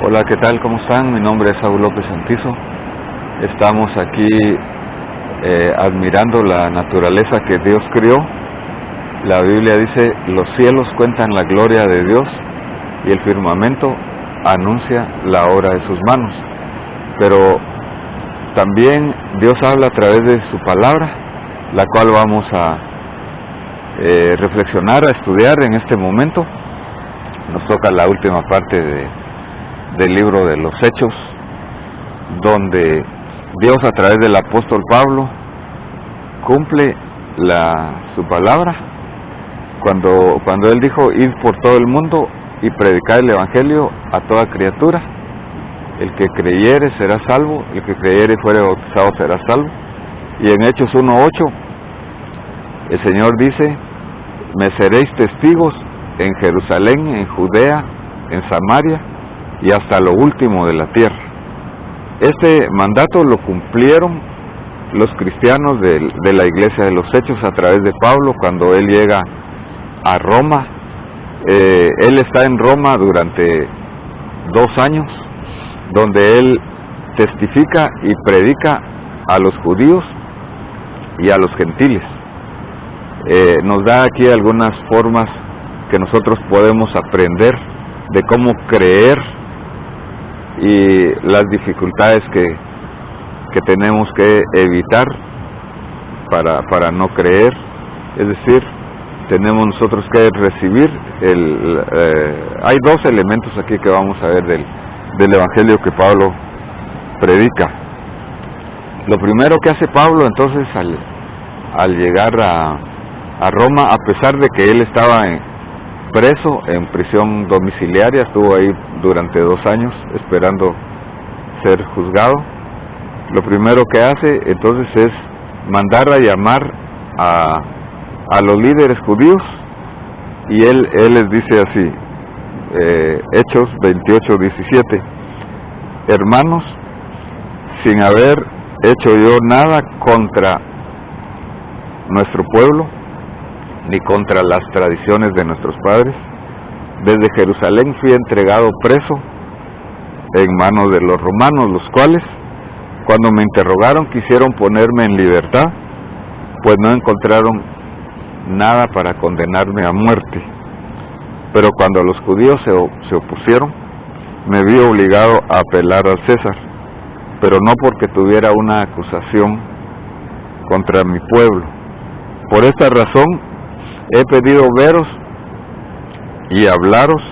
Hola, ¿qué tal? ¿Cómo están? Mi nombre es Saúl López Santizo. Estamos aquí admirando la naturaleza que Dios creó. La Biblia dice, los cielos cuentan la gloria de Dios y el firmamento anuncia la obra de sus manos. Pero también Dios habla a través de su palabra, la cual vamos a reflexionar, a estudiar en este momento. Nos toca la última parte del libro de los Hechos, donde Dios a través del apóstol Pablo cumple su palabra cuando él dijo: id por todo el mundo y predicar el evangelio a toda criatura. El que creyere será salvo, el que creyere y fuere bautizado será salvo. Y en Hechos 1:8 el Señor dice: me seréis testigos en Jerusalén, en Judea, en Samaria y hasta lo último de la tierra. Este mandato lo cumplieron los cristianos de la iglesia de los Hechos a través de Pablo cuando él llega a Roma. Él está en Roma durante 2 años, donde él testifica y predica a los judíos y a los gentiles. Nos da aquí algunas formas que nosotros podemos aprender de cómo creer y las dificultades que tenemos que evitar para no creer. Es decir, tenemos nosotros que recibir hay 2 elementos aquí que vamos a ver del evangelio que Pablo predica. Lo primero que hace Pablo entonces al llegar a Roma, a pesar de que él estaba preso en prisión domiciliaria, estuvo ahí durante 2 años esperando ser juzgado. Lo primero que hace entonces es mandar a llamar a los líderes judíos, y él les dice así, Hechos 28:17: hermanos, sin haber hecho yo nada contra nuestro pueblo ni contra las tradiciones de nuestros padres, desde Jerusalén fui entregado preso en manos de los romanos, los cuales, cuando me interrogaron, quisieron ponerme en libertad, pues no encontraron nada para condenarme a muerte. Pero cuando los judíos se opusieron, me vi obligado a apelar al César, pero no porque tuviera una acusación contra mi pueblo. Por esta razón he pedido veros y hablaros,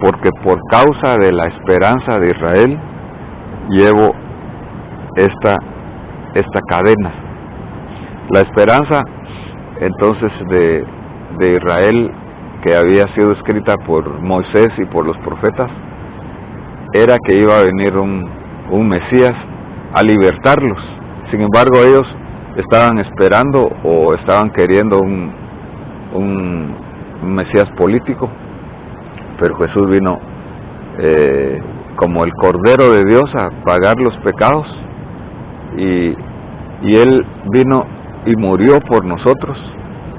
porque por causa de la esperanza de Israel llevo esta cadena. La esperanza entonces de Israel, que había sido escrita por Moisés y por los profetas, era que iba a venir un Mesías a libertarlos. Sin embargo, ellos estaban esperando o estaban queriendo un Mesías político, pero Jesús vino como el Cordero de Dios a pagar los pecados, y Él vino y murió por nosotros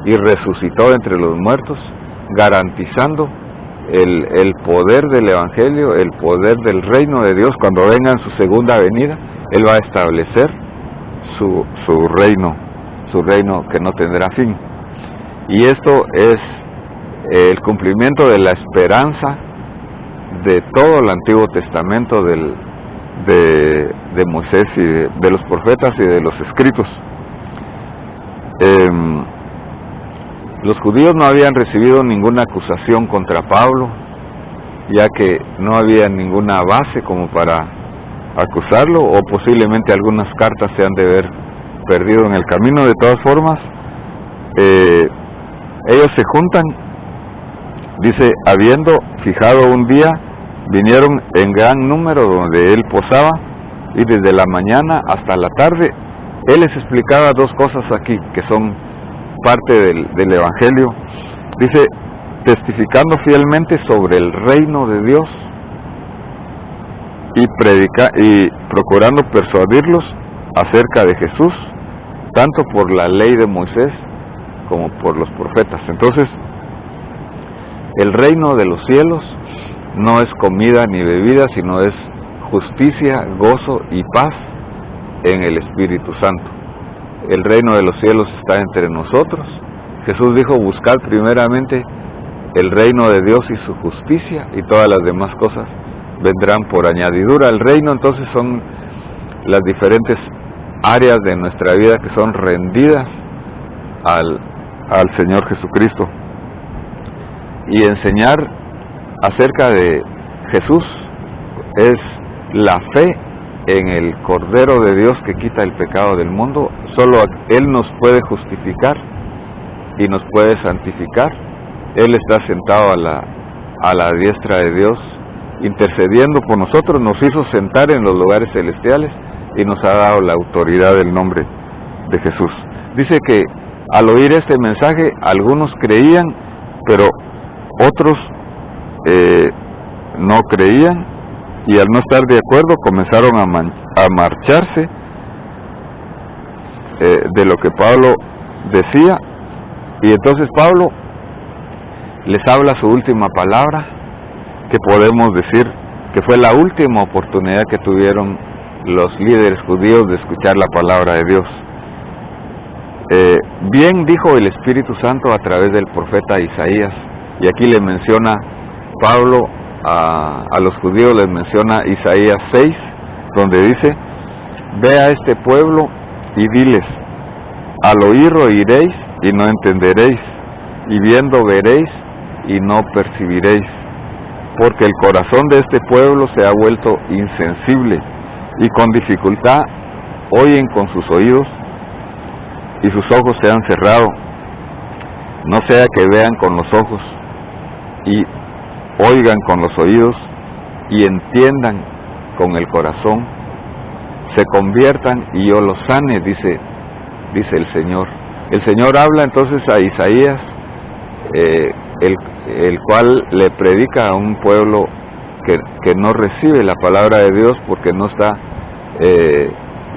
y resucitó entre los muertos, garantizando el poder del evangelio, el poder del reino de Dios. Cuando venga en su segunda venida, Él va a establecer su reino que no tendrá fin. Y esto es el cumplimiento de la esperanza de todo el Antiguo Testamento de Moisés y de los profetas y de los escritos. Los judíos no habían recibido ninguna acusación contra Pablo, ya que no había ninguna base como para acusarlo, o posiblemente algunas cartas se han de haber perdido en el camino. De todas formas, ellos se juntan, dice, habiendo fijado un día, vinieron en gran número donde él posaba, y desde la mañana hasta la tarde él les explicaba 2 cosas aquí que son parte del evangelio. Dice, testificando fielmente sobre el reino de Dios y procurando persuadirlos acerca de Jesús, tanto por la ley de Moisés como por los profetas. Entonces, el reino de los cielos no es comida ni bebida, sino es justicia, gozo y paz en el Espíritu Santo. El reino de los cielos está entre nosotros. Jesús dijo: buscad primeramente el reino de Dios y su justicia, y todas las demás cosas vendrán por añadidura. El reino entonces son las diferentes áreas de nuestra vida que son rendidas al Señor Jesucristo. Y enseñar acerca de Jesús es la fe en el Cordero de Dios que quita el pecado del mundo. Solo Él nos puede justificar y nos puede santificar. Él está sentado a la diestra de Dios, intercediendo por nosotros. Nos hizo sentar en los lugares celestiales y nos ha dado la autoridad del nombre de Jesús. Dice que al oír este mensaje, algunos creían, pero otros no creían, y al no estar de acuerdo comenzaron a marcharse de lo que Pablo decía. Y entonces Pablo les habla su última palabra, que podemos decir que fue la última oportunidad que tuvieron los líderes judíos de escuchar la palabra de Dios. Bien dijo el Espíritu Santo a través del profeta Isaías, y aquí le menciona Pablo a los judíos, les menciona Isaías 6, donde dice: ve a este pueblo y diles, al oír oiréis y no entenderéis, y viendo veréis y no percibiréis, porque el corazón de este pueblo se ha vuelto insensible, y con dificultad oyen con sus oídos, y sus ojos se han cerrado, no sea que vean con los ojos, y oigan con los oídos, y entiendan con el corazón, se conviertan y yo los sane, dice el Señor. El Señor habla entonces a Isaías, el cual le predica a un pueblo que no recibe la palabra de Dios porque no está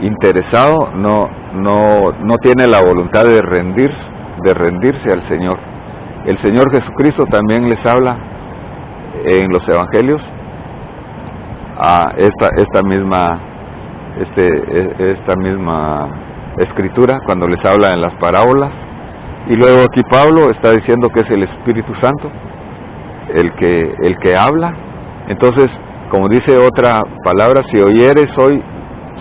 interesado, no tiene la voluntad de rendirse al Señor. El Señor Jesucristo también les habla en los evangelios a esta misma escritura, cuando les habla en las parábolas. Y luego aquí Pablo está diciendo que es el Espíritu Santo el que habla. Entonces, como dice otra palabra, si oyeres hoy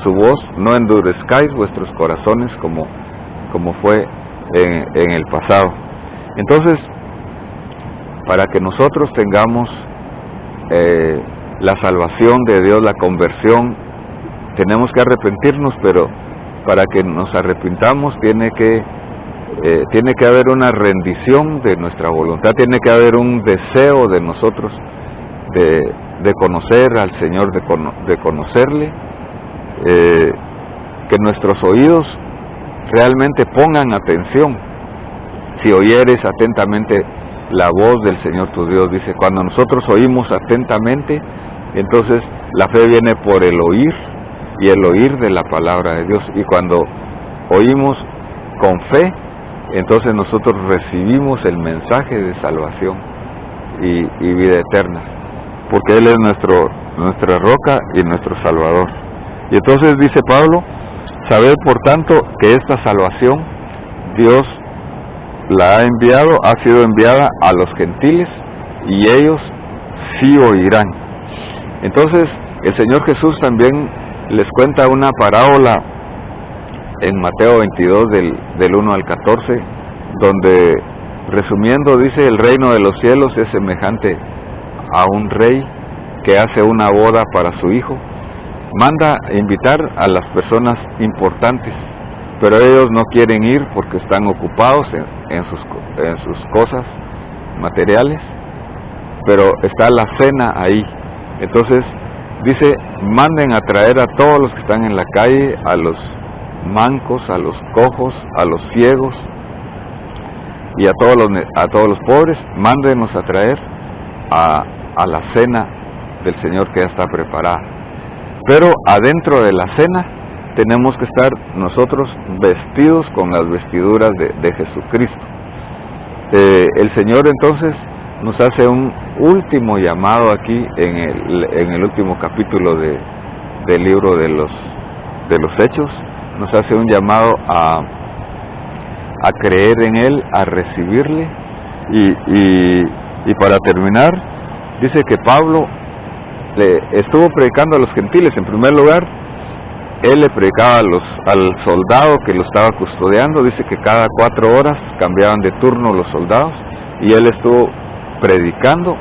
su voz, no endurezcáis vuestros corazones como fue en el pasado. Entonces, para que nosotros tengamos la salvación de Dios, la conversión, tenemos que arrepentirnos, pero para que nos arrepintamos tiene que haber una rendición de nuestra voluntad, tiene que haber un deseo de nosotros de conocer al Señor, de conocerle, que nuestros oídos realmente pongan atención. Si oyeres atentamente la voz del Señor tu Dios, dice, cuando nosotros oímos atentamente, entonces la fe viene por el oír, y el oír de la palabra de Dios, y cuando oímos con fe, entonces nosotros recibimos el mensaje de salvación y vida eterna, porque Él es nuestra roca y nuestro Salvador. Y entonces dice Pablo: sabed por tanto que esta salvación Dios la ha enviado, ha sido enviada a los gentiles, y ellos sí oirán. Entonces el Señor Jesús también les cuenta una parábola en Mateo 22 del 1 al 14, donde, resumiendo, dice: el reino de los cielos es semejante a un rey que hace una boda para su hijo. Manda invitar a las personas importantes, pero ellos no quieren ir porque están ocupados en sus cosas materiales, pero está la cena ahí. Entonces dice: manden a traer a todos los que están en la calle, a los mancos, a los cojos, a los ciegos y a todos los pobres, mándenos a traer a la cena del Señor que ya está preparada. Pero adentro de la cena tenemos que estar nosotros vestidos con las vestiduras de Jesucristo. El Señor entonces nos hace un último llamado aquí en el último capítulo del libro de los Hechos. Nos hace un llamado a creer en Él, a recibirle, y para terminar, dice que Pablo estuvo predicando a los gentiles. En primer lugar, él le predicaba al soldado que lo estaba custodiando. Dice que cada 4 horas cambiaban de turno los soldados, y él estuvo predicando,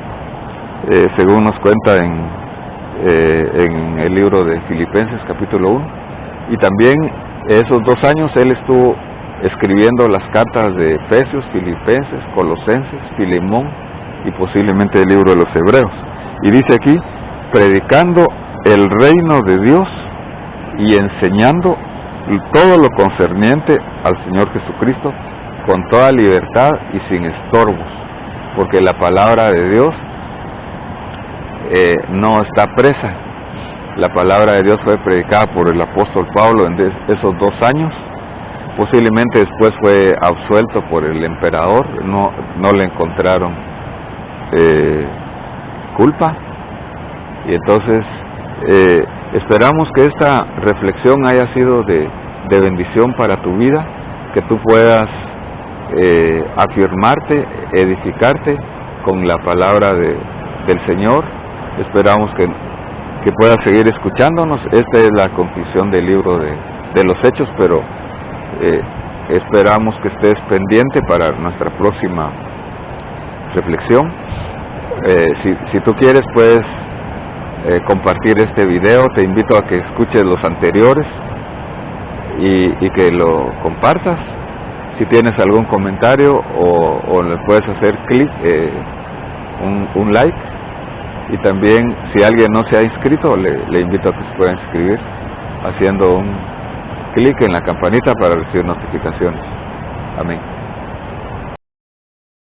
según nos cuenta en el libro de Filipenses capítulo 1, y también esos 2 años él estuvo escribiendo las cartas de Efesios, Filipenses, Colosenses, Filemón y posiblemente el libro de los Hebreos. Y dice aquí, predicando el reino de Dios y enseñando todo lo concerniente al Señor Jesucristo con toda libertad y sin estorbos, porque la palabra de Dios no está presa. La palabra de Dios fue predicada por el apóstol Pablo en esos 2 años. Posiblemente después fue absuelto por el emperador, no le encontraron culpa. Y entonces esperamos que esta reflexión haya sido de bendición para tu vida, que tú puedas afirmarte, edificarte con la palabra del Señor. Esperamos que puedas seguir escuchándonos. Esta es la conclusión del libro de los Hechos, pero esperamos que estés pendiente para nuestra próxima reflexión. Si tú quieres, puedes compartir este video. Te invito a que escuches los anteriores y que lo compartas. Si tienes algún comentario o le puedes hacer clic, un like. Y también, si alguien no se ha inscrito, le invito a que se pueda inscribir haciendo un clic en la campanita para recibir notificaciones. Amén.